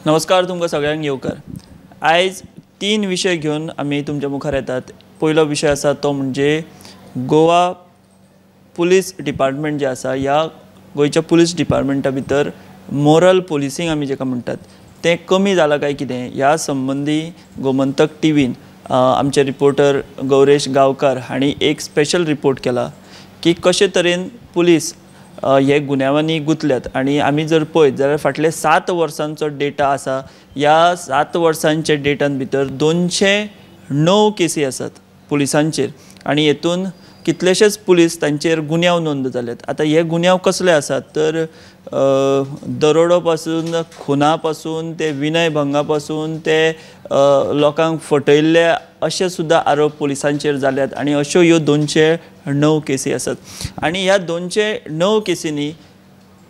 नमस्कार तुमकां सगळ्यांक येवकार। आयज 3 विशय घेवन आमी तुमच्या मुखार येतात। पयलो विशय आसा तो म्हणजे गोवा पुलीस डिपार्टमेंट जे आसा ह्या गोयच्या पुलीस डिपार्टमेंटा भितर मोरल पोलिसींग आमी जेका म्हणटात तें कमी जालां काय कितें ह्या संबंधी गोमंतक टीव्हीन आमचे रिपोर्टर गौरेश गांवकार हांणी एक स्पेशल रिपोर्ट केला की कशे तरेन पुलीस हे गुन्यांवांनी गुंतल्यात। आनी आमी जर पळयत जाल्यार फाटले 7 वर्सांचो डेटा आसा। ह्या 7 वर्सांचे डेटान भितर 209 केसी आसात पुलिसांचेर आनी हेतून कितलेशेच पुलीस तांचेर गुन्यांव नोंद जाल्यात। आता हे गुन्यांव कसले आसात तर दरोडो पासून खुना पासून ते विनय भंगा पासून ते लोकांक फटयल्ले अशे सुद्धा आरोप पुलिसांचेर जाल्यात आनी अश्यो ह्यो 209 केसी आसात। आनी ह्या 209 केसींनी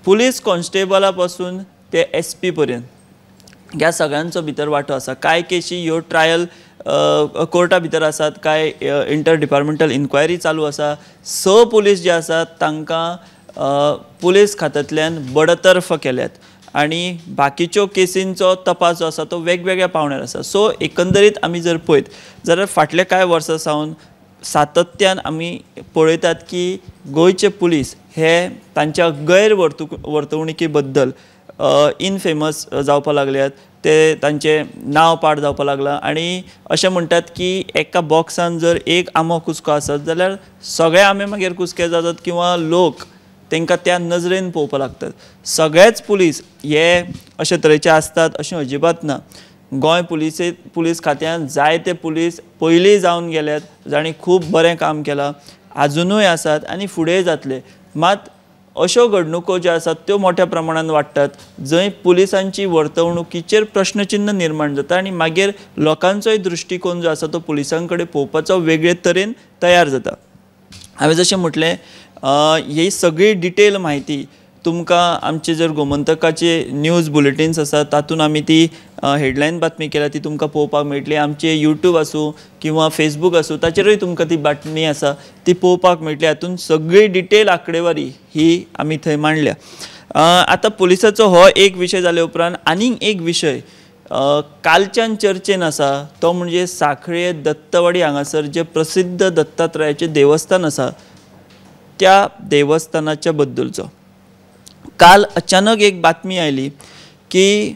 पुलीस कॉन्स्टेबला पासून ते SP पर्यंत ह्या सगळ्यांचो भितर वांटो आसा। कांय केसी ह्यो ट्रायल कोर्टा भितर आसात, काय इंटर डिपार्टमेंटल इन्क्वायरी चालू आसा। 6 पुलीस जे आसात तांकां पुलीस खात्यांतल्यान बडतर्फ केल्यात आनी बाकीच्यो केसींचो तपास जो आसा तो वेगवेगळ्या पावंड्यार आसा। सो एकंदरीत आमी जर पळयत जाल्यार फाटले कांय वर्सां सावन सातत्यान आमी पळयतात की गोंयचे पुलीस हे तांच्या गैरवर्तणुकी बद्दल इनफेमस जावपाक लागल्यात। ते तांचे नांव पाड जावपाक लागलां आनी अशें म्हणटात की एका बॉक्सान जर एक आंबो कुसको आसत जाल्यार सगळे आंबे मागीर कुसके जातात किंवा लोक तांकां त्या नजरेन पळोवपाक लागतात। सगळेच पुलीस हे अशे तरेचे आसतात अशें अजिबात ना। गोंय पुलीस खात्यांत जायते पुलीस पयलीं जावन गेल्यात, जाणी खूब बरें काम केलां, आजुनूय आसात आनी फुडेंय जातले। मात अश्यो घडणुको ज्यो आसात त्यो मोठ्या प्रमाणात वाडटात जंय पुलिसांची वर्तवणुकीचेर प्रश्नचिन्ह निर्माण जाता आनी मागीर लोकांचोय दृश्टिकोन जो आसा तो पुलिसां कडेन पळोवपाचो वेगळे तरेन तयार जाता। हांवें जशें म्हटलें ही सगळी डिटेल म्हायती तुमकां आमचे जर गोमंतकाचे न्यूज बुलेटिन्स आसात तातूंत आमी ती हेडलायन बातमी केल्या ती तुमकां पळोवपाक मेळटली। आमचे यूट्यूब आसूं किंवा फेसबूक आसूं ताचेरूय तुमकां ती बातमी आसा ती पळोवपाक मेळटली। हातूंत सगळी डिटेल आंकडेवारी ही आमी थंय मांडल्या। आतां पुलिसाचो हो एक विशय जाले उपरांत आनीक एक विशय कालच्यान चर्चेन आसा तो म्हणजे सांखळे दत्तवाडी हांगासर जे प्रसिद्ध दत्तात्रयाचें देवस्थान आसा त्या देवस्थानाच्या बद्दलचो। काल अचानक एक बातमी आयली की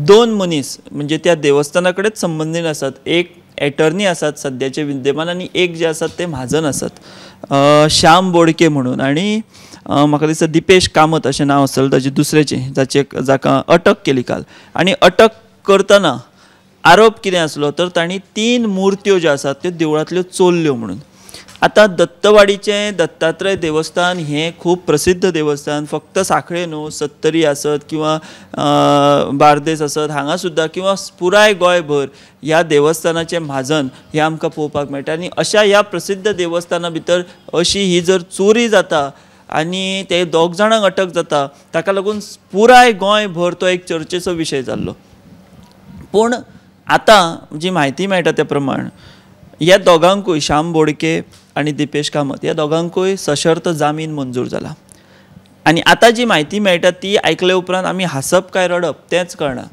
2 मनीस म्हणजे त्या देवस्थाना कडेन संबंधीत आसात। एक एटर्नी आसात सद्याचे विद्यमान आनी एक जे आसात ते म्हाजन आसात श्याम बोडके म्हणून। आनी म्हाका दिसता दिपेश कामत अशें नांव आसतलें ताचे दुसऱ्याचें जाका अटक केली काल। आनी अटक करतना आरोप कितें आसलो तर तांणी 3 मुर्त्यो ज्यो आसात त्यो देवळांतल्यो चोरल्यो म्हणून। आता दत्तवाडीचें दत्तात्रय देवस्थान हें खूब प्रसिद्ध देवस्थान। फक्त सांखळे न्हू सत्तरी आसत किंवा बार्देस आसत हांगा सुद्दां किंवा पुराय गोंयभर ह्या देवस्थानाचें म्हाजन हें आमकां पळोवपाक मेळटा। आनी अशा ह्या प्रसिद्ध देवस्थाना भितर अशी ही जर चोरी जाता आनी ते 2 जाणांक अटक जाता ताका लागून पुराय गोंयभर तो एक चर्चेचो विशय जाल्लो। पूण आतां जी म्हायती मेळटा त्या प्रमाण ह्या दोगांकूय श्याम बोडके आनी दिपेश कामत ह्या दोगांकूय सशर्त जामीन मंजूर जाला। आनी आतां जी म्हायती मेळटा ती आयकले उपरांत आमी हांसप काय रडप तेंच कळना।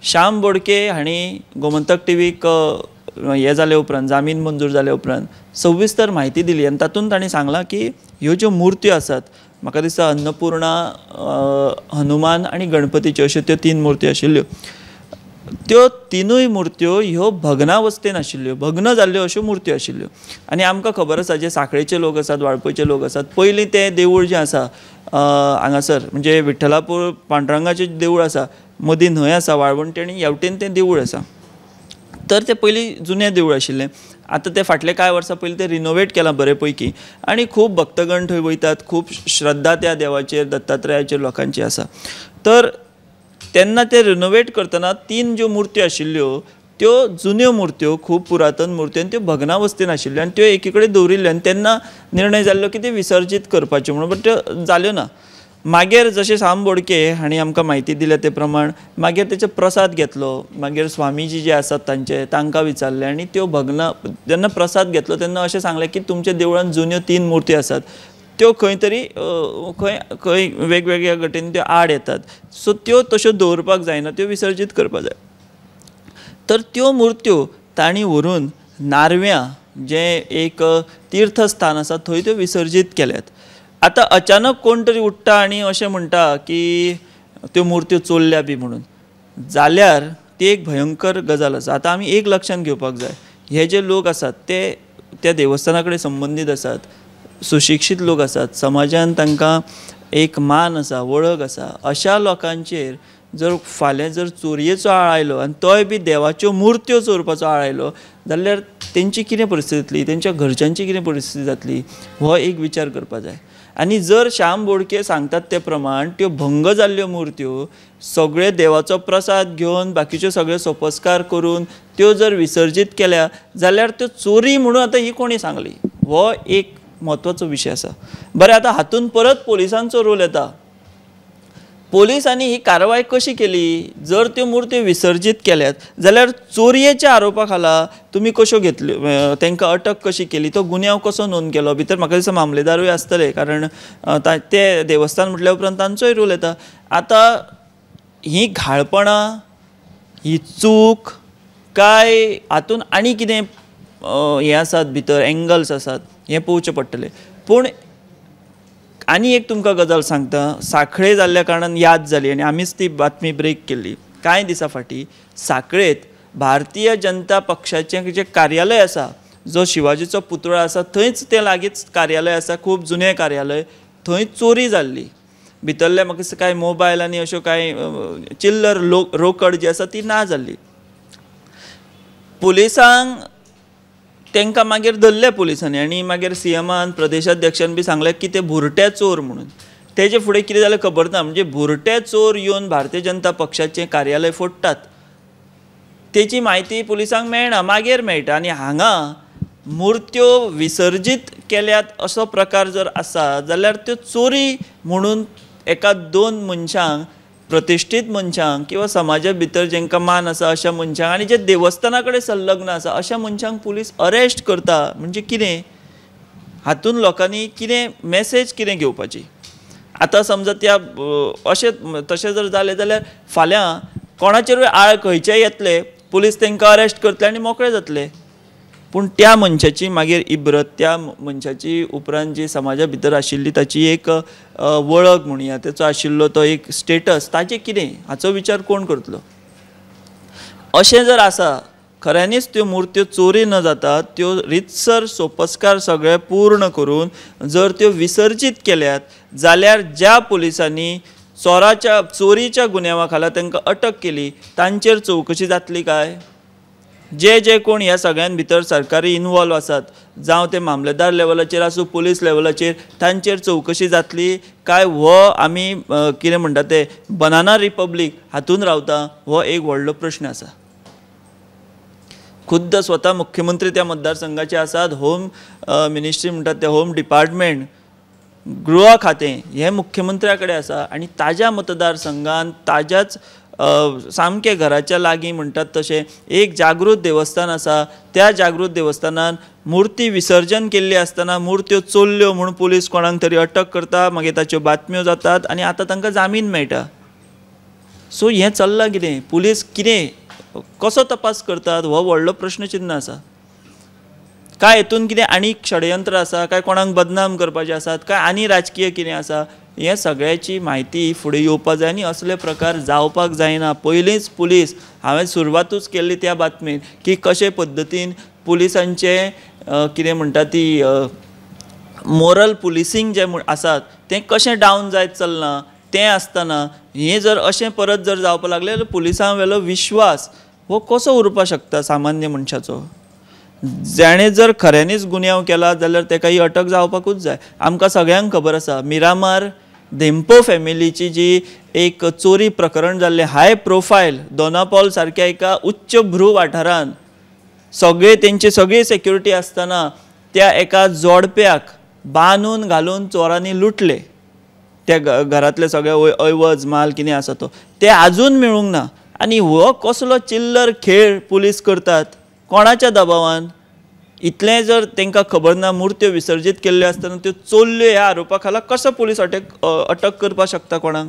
श्याम बोडके हांणी गोमंतक टीव्हीक हे जाले उपरांत जामीन मंजूर जाले उपरांत सविस्तर म्हायती दिली आनी तातूंत तांणी सांगलां की ह्यो ज्यो मुर्त्यो आसात म्हाका दिसता अन्नपूर्णा हनुमान आनी गणपतीच्यो अश्यो त्यो 3 मुर्त्यो आशिल्ल्यो। त्यो 3 मुर्त्यो ह्यो भग्नावस्थेन आशिल्ल्यो, भग्न जाल्ल्यो अश्यो मुर्त्यो आशिल्ल्यो। आनी आमकां खबर आसा जे सांखळेचे लोक आसात वाळपयचे लोक आसात पयलीं तें देवूळ जें आसा हांगासर म्हणजे विठ्ठलापूर पांडुरंगाचें देवूळ आसा मदीं न्हंय आसा वाळवंटी आनी हेवटेन तें देवूळ आसा। तर तें पयलीं जुनें देवूळ आशिल्लें। आतां तें फाटले कांय वर्सां पयलीं तें रिनोवेट केलां बरे पैकी आनी खूब भक्तगण थंय वयतात, खूब श्रद्धा त्या देवाचेर दत्तात्रयाचेर लोकांची आसा। तर तेन्ना ते रिनोवेट करतना 3 ज्यो मुर्त्यो आशिल्ल्यो त्यो जुन्यो मुर्त्यो खूब पुरातन मुर्त्यो आनी त्यो भग्नावस्थेन आशिल्ल्यो आनी त्यो एकी कडेन दवरिल्ल्यो आनी तेन्ना निर्णय जाल्लो की ते विसर्जीत करपाच्यो म्हणून बट त्यो जाल्यो ना। मागीर जशें श्याम बोडके हांणी आमकां म्हायती दिल्या ते प्रमाण मागीर तेचो प्रसाद घेतलो। मागीर स्वामीजी जे आसात तांचे तांकां विचारलें आनी त्यो जेन्ना प्रसाद घेतलो तेन्ना अशें सांगलें की तुमच्या देवळांत जुन्यो 3 मुर्त्यो आसात त्यो खंय तरी खंय वेगवेगळ्या गटेन त्यो आड येतात. सो त्यो तश्यो दवरपाक जायना, त्यो विसर्जीत करपाक जाय. तर त्यो मुर्त्यो तांणी व्हरून नारव्यां जें एक तीर्थस्थान आसा थंय त्यो विसर्जीत केल्यात. आतां अचानक कोण तरी उठ्ठा आनी अशें म्हणटा की त्यो मुर्त्यो चोरल्या बी म्हणून, जाल्यार ती एक भयंकर गजाल आसा. आतां आमी एक लक्षांत घेवपाक जाय, हे जे लोक आसात ते त्या देवस्थाना कडेन संबंदीत आसात, सुशिक्षीत लोक आसात, समाजान तांकां एक मान आसा, वळख आसा. अशा लोकांचेर जर फाल्यां जर चोरयेचो आळ आयलो आनी तोय बी देवाच्यो मुर्त्यो चोरपाचो आळ आयलो जाल्यार तेंची कितें परिस्थिती जातली, तेंच्या घरच्यांची कितें परिस्थिती जातली, हो एक विचार करपाक जाय. आनी जर श्याम बोडके सांगतात ते प्रमाण त्यो भंग जाल्ल्यो मुर्त्यो सगळे देवाचो प्रसाद घेवन बाकीच्यो सगळे सोपस्कार करून त्यो जर विसर्जीत केल्या जाल्यार त्यो चोरी म्हणून आतां ही कोणी सांगली, हो एक म्हत्वाचो विशय आसा. बरें, आतां हातूंत परत पोलिसांचो रोल येता. पोलिसांनी ही कारवाय कशी केली? जर त्यो मुर्त्यो विसर्जीत केल्यात जाल्यार चोरयेच्या आरोपा खाला तुमी कश्यो घेतल्यो, तांकां अटक कशी केली, तो गुन्यांव कसो नोंद केलो? भितर म्हाका दिसता मामलेदारूय आसतले, कारण ते देवस्थान म्हटल्या उपरांत तांचोय रोल येता. आतां ही घाळपणां, ही चूक काय हातूंत आनी कितें हें आसात भितर, एंगल्स आसात, हें पळोवचें पडटलें. पूण आनी एक तुमकां गजाल सांगता, सांखळे जाल्ल्या कारणान याद जाली आनी आमीच ती बातमी ब्रेक केल्ली. कांय दिसा फाटीं सांखळेंत भारतीय जनता पक्षाचें जें कार्यालय आसा, जो शिवाजीचो पुतळो आसा थंयच तें लागींच कार्यालय आसा, खूब जुनें कार्यालय, थंय चोरी जाल्ली. भितरले म्हाका दिसता कांय मोबायल आनी अश्यो कांय चिल्लर रोकड जी आसा ती ना जाल्ली. पुलिसांक तांकां मागीर धरले पुलिसांनी आनी मागीर सीएमान प्रदेशाध्यक्षान बी सांगलें की ते भुरटे चोर म्हणून. तेजे फुडें कितें जालें खबर ना. म्हणजे भुरटे चोर येवन भारतीय जनता पक्षाचें कार्यालय फोडटात, तेची म्हायती पुलिसांक मेळना, मागीर मेळटा. आनी हांगा मुर्त्यो विसर्जीत केल्यात असो प्रकार जर आसा जाल्यार त्यो चोरी म्हणून एका दोन मनशांक, प्रतिश्ठीत मनशांक किंवा समाजा भितर जेंकां मान आसा अशा मनशांक आनी जे देवस्थाना कडेन संलग्न आसा अशा मनशांक पुलीस अरेस्ट करता. म्हणजे कितें? हातूंत लोकांनी कितें मॅसेज कितें घेवपाची? आतां समजा त्या अशें तशें जर जालें जाल्यार फाल्यां कोणाचेरूय आळ खंयचेय येतले, पुलीस तांकां अरेस्ट करतले आनी मोकळे जातले. पूण त्या मनशाची मागीर इब्रत, त्या मनशाची उपरांत जी समाजा भितर आशिल्ली ताची एक वळख म्हणुया, तेचो आशिल्लो तो एक स्टेटस, ताचें कितें हाचो विचार कोण करतलो? अशें जर आसा, खऱ्यांनीच त्यो मुर्त्यो चोरी न जाता त्यो रितसर सोपस्कार सगळे पूर्ण करून जर त्यो विसर्जीत केल्यात जाल्यार ज्या पुलिसांनी चोरीच्या गुन्यांवा खाला तांकां अटक केली तांचेर चवकशी जातली काय? जे कोण ह्या सगळ्यां भितर सरकारी इनवॉल्व आसात, जावं ते मामलेदार लेवलाचेर आसूं, पुलीस लेवलाचेर, तांचेर चवकशी जातली काय? हो आमी कितें म्हणटा ते बनाना रिपब्लीक हातूंत रावता, हो एक व्हडलो प्रश्न आसा. खुद्द स्वता मुख्यमंत्री त्या मतदारसंघाचे आसात. होम मिनिस्ट्री म्हणटात ते होम डिपार्टमेंट, गृह खातें हें मुख्यमंत्र्या कडेन आसा आनी ताज्या मतदारसंघान ताज्याच सामके घराच्या लागीं म्हणटात तशें एक जागृत देवस्थान आसा. त्या जागृत देवस्थानान मुर्ती विसर्जन केल्ली आसतना मुर्त्यो चोरल्यो म्हणून पुलीस कोणाक तरी अटक करता, मागीर ताच्यो बातम्यो जातात आनी आतां तांकां जामीन मेळटा. सो हें चल्लां कितें? पुलीस कितें कसो तपास करतात हो व्हडलो प्रश्नचिन्ह आसा. काय हेतून कितें आनी षडयंत्र आसा काय कोणाक बदनाम करपाचें आसात काय आनी राजकीय कितें आसा? हे सगळ्याची म्हायती फुडें येवपाक जाय आनी असले प्रकार जावपाक जायना. पयलींच पुलीस, हांवें सुरवातूच केल्ली त्या बातमेन की कशे पद्दतीन पुलिसांचें कितें म्हणटा ती मोरल पुलिसींग जें आसात तें कशें डावन जायत चलना तें आसतना हें जर अशें परत जर जावपाक लागलें जाल्यार पुलिसां वेलो विश्वास हो कसो उरपाक शकता सामान्य मनशाचो? जाणें जर खऱ्यांनीच गुन्यांव केला जाल्यार ताका ही अटक जावपाकूच जाय. आमकां सगळ्यांक खबर आसा मिरामार धेंपो फॅमिलीची जी एक चोरी प्रकरण जाल्लें हाय प्रोफायल, दोनापावल सारक्या एका उच्च भ्रू वाठारांत तेंची सगळी सेक्युरिटी आसतना त्या एका जोडप्याक बांदून घालून चोरांनी लुटले. त्या घरांतले सगळे ऐवज माल कितें आसा तो ते आजून मेळूंक ना. आनी हो कसलो चिल्लर खेळ पुलीस करतात? कोणाच्या दबावान? इतलें जर तांकां खबर ना मुर्त्यो विसर्जीत केल्ल्यो आसतना त्यो चोरल्यो ह्या आरोपा खाला कसो पुलीस अटक करपाक शकता कोणाक?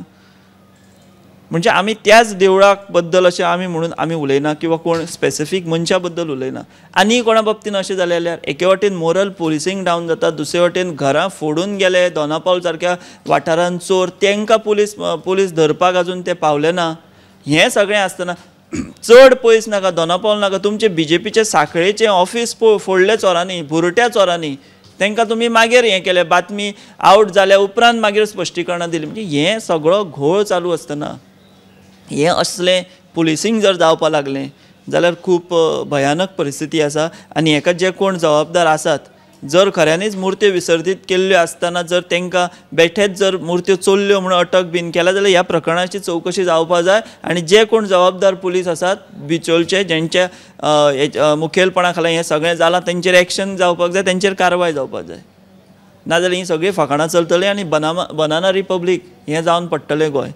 म्हणजे आमी त्याच देवळा बद्दल अशें आमी म्हणून आमी उलयना किंवा कोण स्पेसिफीक मनशा बद्दल उलयना. आनी कोणा बाबतीन अशें जालें जाल्यार एके वटेन मोरल पुलिसींग डावन जाता, दुसरे वटेन घरां फोडून गेले दोनापावल सारक्या वाठारांत चोर, तांकां पुलीस धरपाक अजून ते पावले ना. हें सगळें आसतना चड पयस नाका, दोनापावल नाका, तुमचे BJPचे सांखळेचें ऑफीस फोडलें चोरांनी, भुरट्या चोरांनी. तांकां तुमी मागीर हें केलें, बातमी आवट जाल्या उपरांत मागीर स्पश्टीकरणां दिलीं. म्हणजे हें सगळो घोळ चालू आसतना हें असलें पुलिसींग जर जावपाक लागलें जाल्यार खूब भयानक परिस्थिती आसा. आनी हेका जे कोण जबाबदार आसात, जर खऱ्यांनीच मुर्त्यो विसर्जीत केल्ल्यो आसतना जर तांकां बेठेच जर मुर्त्यो चोरल्यो म्हणून अटक बीन केल्या जाल्यार ह्या प्रकरणाची चवकशी जावपाक जाय. आनी जे कोण जबाबदार पुलीस आसात बिचोलचे, जेंच्या मुखेलपणा खाला हें सगळें जालां, तेंचेर एक्शन जावपाक जाय, तेंचेर कारवाय जावपाक जाय. नाजाल्यार ही सगळीं फकाणां चलतलीं आनी बनाना रिपब्लीक हें जावन पडटलें गोंय.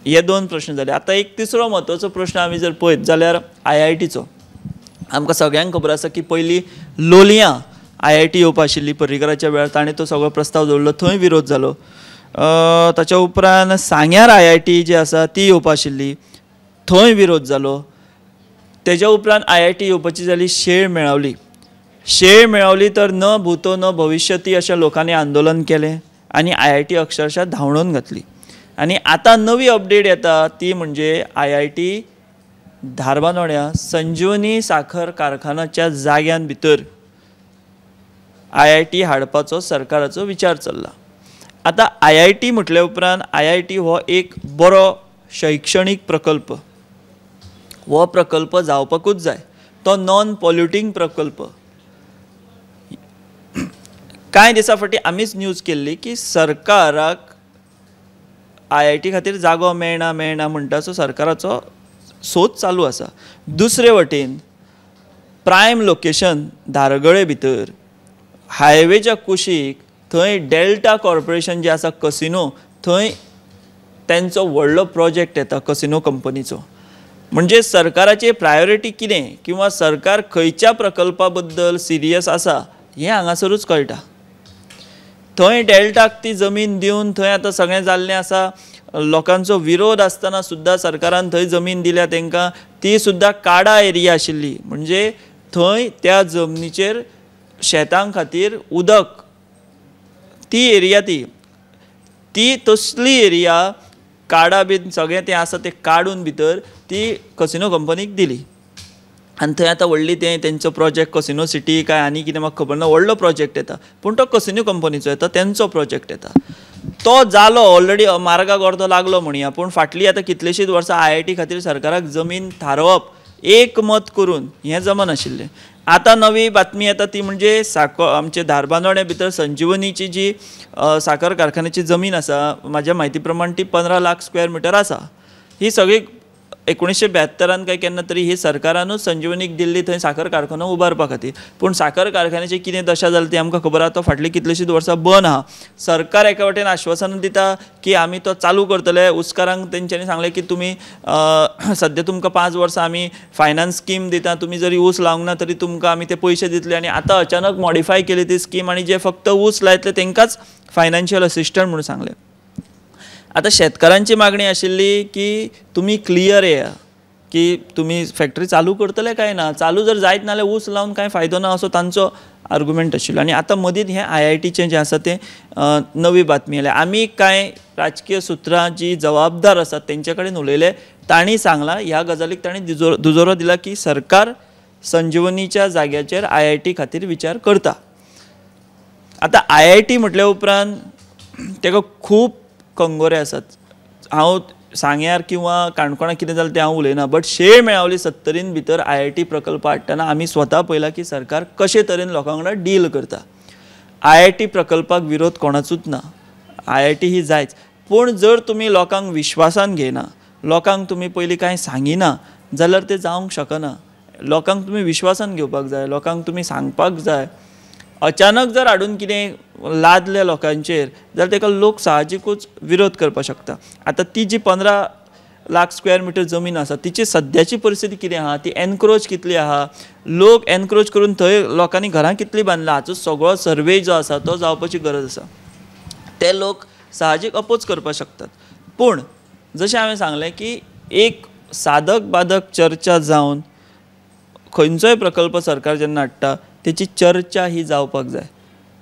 हे दोन प्रश्न जाले. आतां एक तिसरो म्हत्वाचो प्रश्न आमी जर पळयत जाल्यार IITचो. आमकां सगळ्यांक खबर आसा की पयलीं लोलयां IIT येवपा आशिल्ली पर्रीकराच्या वेळार, ताणें तो सगळो प्रस्ताव दवरलो, थंय विरोध जालो. ताच्या उपरांत सांग्यार IIT जी आसा ती येवपा आशिल्ली, थंय विरोध जालो. तेज्या उपरांत IIT येवपाची जाली, शेळ मेळावली तर न भूतो न भविष्यती अशा लोकांनी आंदोलन केलें आनी IIT अक्षरशः धांवडोवन घातली. आनी आतां नवी अपडेट येता ती म्हणजे IIT धारबांदोड्या संजीवनी साखर कारखान्याच्या जाग्यान भितर IIT हाडपाचो सरकाराचो विचार चल्ला. आतां IIT म्हटल्या उपरांत IIT हो एक बरो शैक्षणीक प्रकल्प, हो प्रकल्प जावपाकूच जाय. तो नॉन पॉल्युटींग प्रकल्प. कांय दिसा फाटीं आमीच न्यूज केल्ली की सरकाराक IIT खातीर जागो मेळना म्हणटाचो सरकाराचो सोद चालू आसा. दुसरे वटेन प्रायम लोकेशन धारगळे भितर हायवेच्या कुशीक थंय डेल्टा कॉर्पोरेशन जे आसा कसिनो, थंय तांचो व्हडलो प्रोजेक्ट येता कसिनो कंपनीचो. म्हणजे सरकाराची प्रायोरिटी कितें किंवा सरकार खंयच्या प्रकल्पा बद्दल सिरियस आसा हें हांगासरूच कळटा. थंय डेल्टाक ती जमीन दिवन थंय आतां सगळें जाल्लें आसा. लोकांचो विरोध आसतना सुद्दां सरकारान थंय जमीन दिल्या तांकां, ती सुद्दां काडा एरिया आशिल्ली. म्हणजे थंय त्या जमनीचेर शेतां खातीर उदक, ती एरिया ती तसली एरिया काडा बीन सगळें तें आसा तें काडून भितर ती कसिनो कंपनीक दिली. आनी थंय आतां व्हडली तेंचो प्रोजेक्ट कसिनो सिटी काय आनी कितें म्हाका खबर ना, व्हडलो प्रोजेक्ट येता. पूण तो कसिनो कंपनीचो येता, तेंचो प्रोजेक्ट येता. तो जालो ऑलरेडी, मार्गाक अर्दो लागलो म्हणया. पूण फाटलीं आतां कितलींशींच वर्सां IIT खातीर सरकाराक जमीन थारोवप एकमत करून हें जमनाशिल्लें. आतां नवी बातमी येता ती म्हणजे आमचे धारबांदोड्या भितर संजीवनीची जी साखर कारखान्याची जमीन आसा, म्हाज्या म्हायती प्रमाण ती 15 लाख स्क्वेअर मिटर आसा. ही सगळी 1972 काय केन्ना तरी ही सरकारानूच संजीवनीक दिल्ली थंय साखर कारखानो उबारपा खातीर. पूण साखर कारखान्याची कितें दशा जाली ती आमकां खबर आहा. तो फाटलीं कितलींशींच वर्सां बंद आहा. सरकार एका वटेन आश्वासन दिता की आमी तो चालू करतले. उसकारांक तेंच्यांनी सांगलें की तुमी सद्या तुमकां 5 वर्सां आमी फायनान्स स्कीम दिता, तुमी जरी ऊस लावंक ना तरी तुमकां आमी ते पयशे दितले. आनी आतां अचानक मॉडिफाय केली ती स्कीम आनी जे फक्त ऊस लायतले तांकांच फायनान्शियल असिस्टंट म्हणून सांगलें. आतां शेतकारांची मागणी आशिल्ली की तुमी क्लियर येया की तुमी फॅक्टरी चालू करतले काय ना. चालू जर जायत ना जाल्यार ऊस लावन कांय फायदो ना असो तांचो आर्ग्युमेंट आशिल्लो. आनी आतां मदींच हें IITचें जें आसा तें नवी बातमी आयल्या. आमी कांय राजकीय सुत्रां जी जबाबदार आसात तेंचे कडेन उलयले. तांणी सांगलां, ह्या गजालीक तांणी दुजोरो दिला की सरकार संजीवनीच्या जाग्याचेर IIT खातीर विचार करता. आतां IIT म्हटल्या उपरांत ताका खूब कंगोरे आसात. हांव सांग्यार किंवा काणकोणा कितें जालें तें हांव उलयना, बट शेळ मेळावली 70 भितर IIT प्रकल्प हाडटना आमी स्वता पळयला की सरकार कशे तरेन लोकां वांगडा डील करता. IIT प्रकल्पाक विरोध कोणाचूच ना. IIT ही जायच. पूण जर तुमी लोकांक विश्वासान घेयना, लोकांक तुमी पयलीं कांय सांगिना जाल्यार तें जावंक शकना. लोकांक तुमी विश्वासान घेवपाक जाय, लोकांक तुमी सांगपाक जाय. अचानक जर हाडून कितें लादले लोकांचेर जाल्यार ताका लोक साहजिकूच विरोध करपाक शकता. आतां ती जी 15 लाख स्क्वेअर मिटर जमीन आसा तिची सद्याची परिस्थिती कितें आहा, ती एनक्रोच कितली आहा, लोक एनक्रोच करून थंय लोकांनी घरां कितली बांदला हाचो सगळो सर्वे जो आसा तो जावपाची गरज आसा. ते लोक साहजीक अपोज करपाक शकतात. पूण जशें हांवें सांगलें की एक साधक बाधक चर्चा जावन खंयचोय प्रकल्प सरकार जेन्ना हाडटा तेची चर्चा ही जावपाक जाय.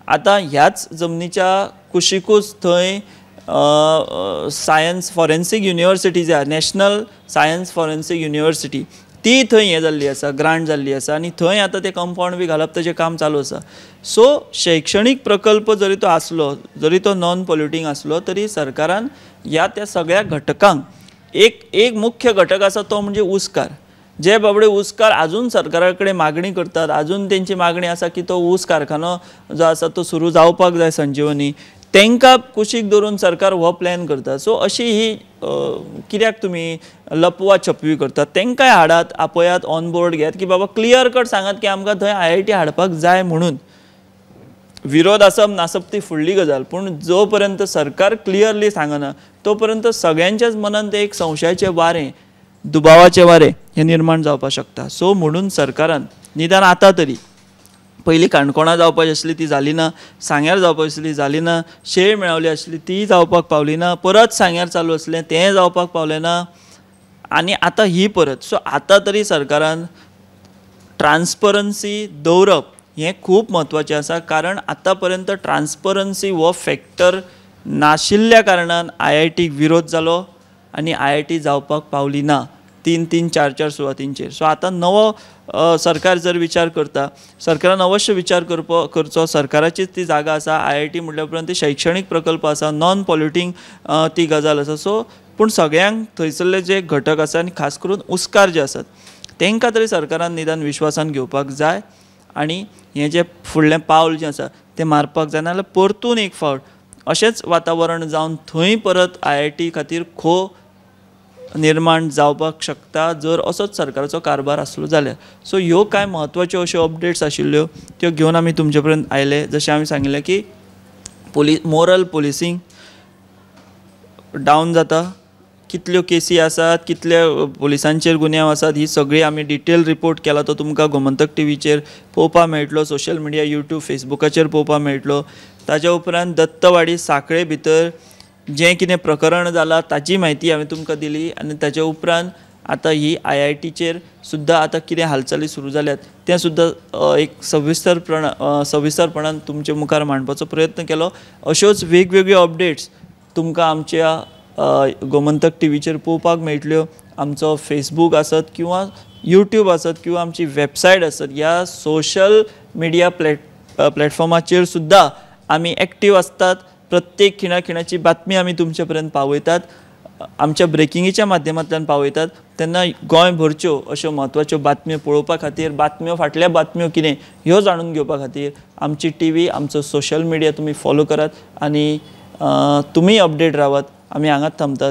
आतां ह्याच जमनीच्या कुशीकूच थंय सायन्स फॉरेन्सीक युनिवर्सिटी जी आहा, नॅशनल सायन्स फॉरेन्सीक युनिवर्सिटी, ती थंय हें जाल्ली आसा, ग्रांट जाल्ली आसा आनी थंय आतां तें कंपाउंड बी घालप तेजें काम चालू आसा. सो शैक्षणीक प्रकल्प जरी तो आसलो, जरी तो नॉन पॉल्युटींग आसलो, तरी सरकारान ह्या त्या सगळ्या घटकांक एक मुख्य घटक आसा तो म्हणजे उस्कार. जे बाबडे उस्कार आजून सरकारा कडेन मागणी करतात, आजून तेंची मागणी आसा की तो ऊस कारखानो जो आसा तो सुरू जावपाक जाय संजीवनी, तांकां कुशीक धरून सरकार हो प्लॅन करता. सो अशी ही कित्याक तुमी लपवा छपवी करतात, तांकांय हाडात, आपयात, ऑन बोर्ड घेयात की बाबा क्लियर कट सांगात की आमकां थंय IIT हाडपाक जाय म्हणून. विरोध आसप नासप ती फुडली गजाल, पूण जो पर्यंत सरकार क्लियरली सांगना तो पर्यंत सगळ्यांच्याच मनांत एक संशयाचें वारें, दुबावाचें वारें हें निर्माण जावपाक शकता. सो म्हणून सरकारान निदान आतां तरी पयलीं काणकोणां जावपाची आसली ती जाली ना, सांग्यार जावपाची आसली जाली ना, शेळ मेळवली आसली ती जावपाक पावली ना, परत सांग्यार चालू आसलें तें जावपाक पावलें ना, आनी आतां ही परत. सो आतां तरी सरकारान ट्रान्सपरन्सी दवरप हें खूब म्हत्वाचें आसा. कारण आतां पर्यंत ट्रान्सपरन्सी हो फॅक्टर नाशिल्ल्या कारणान IITक विरोध जालो आनी IIT जावपाक पावली ना 3-3, 4-4 सुवातींचेर. सो आतां नवो सरकार जर विचार करता, सरकारान अवश्य विचार करचो. सरकाराचीच ती जागा आसा. IIT म्हटल्या उपरांत ती शैक्षणीक प्रकल्प आसा, नॉन पॉल्युटींग ती गजाल आसा. सो पूण सगळ्यांक थंयसरले जे घटक आसा आनी खास करून उस्कार जे आसात तांकां तरी सरकारान निदान विश्वासान घेवपाक जाय आनी हें जें फुडलें पावल जें आसा तें मारपाक जाय. नाजाल्यार परतून एक फावट अशेंच वातावरण जावन थंय परत IIT खातीर खो निर्माण जावपाक शकता जर असोच सरकाराचो कारभार आसलो जाल्यार. सो ह्यो कांय म्हत्वाच्यो अश्यो अपडेट्स आशिल्ल्यो त्यो घेवन आमी तुमचे पर्यंत आयले. जशें हांवें सांगिल्लें की मोरल पुलिसींग डावन जाता, कितल्यो केसी आसात, कितले पुलिसांचेर गुन्यांव आसात, ही सगळी आमी डिटेल रिपोर्ट केला. तो तुमकां गोमंतक टीव्हीचेर पळोवपाक मेळटलो, सोशल मिडिया YouTube फेसबुकाचेर पळोवपाक मेळटलो. ताच्या उपरांत दत्तवाडी सांखळे भितर जें कितें प्रकरण जालां ताची म्हायती हांवें तुमकां दिली आनी ताच्या उपरांत आतां ही IITचेर सुद्दां आतां कितें हालचाली सुरू जाल्यात तें सुद्दां एक सविस्तरपणान तुमचे मुखार मांडपाचो प्रयत्न केलो. अश्योच वेगवेगळ्यो अपडेट्स तुमकां आमच्या गोमंतक टीव्हीचेर पळोवपाक मेळटल्यो. आमचो फेसबूक आसत किंवा YouTube आसत किंवा आमची वेबसायट आसत, ह्या सोशल मिडिया प्लॅटफॉर्माचेर सुद्दां आमी एक्टीव आसतात. प्रत्येक खिणाची बातमी आमी तुमचे पर्यंत पावयतात, आमच्या ब्रेकिंगेच्या माध्यमांतल्यान पावयतात. तेन्ना गोंयभरच्यो अश्यो म्हत्वाच्यो बातम्यो पळोवपा खातीर, बातम्यो फाटल्या बातम्यो कितें ह्यो जाणून घेवपा खातीर आमची टीव्ही, आमचो सोशल मिडिया तुमी फॉलो करात आनी तुमी अपडेट रावात. आमी हांगाच थांबतात.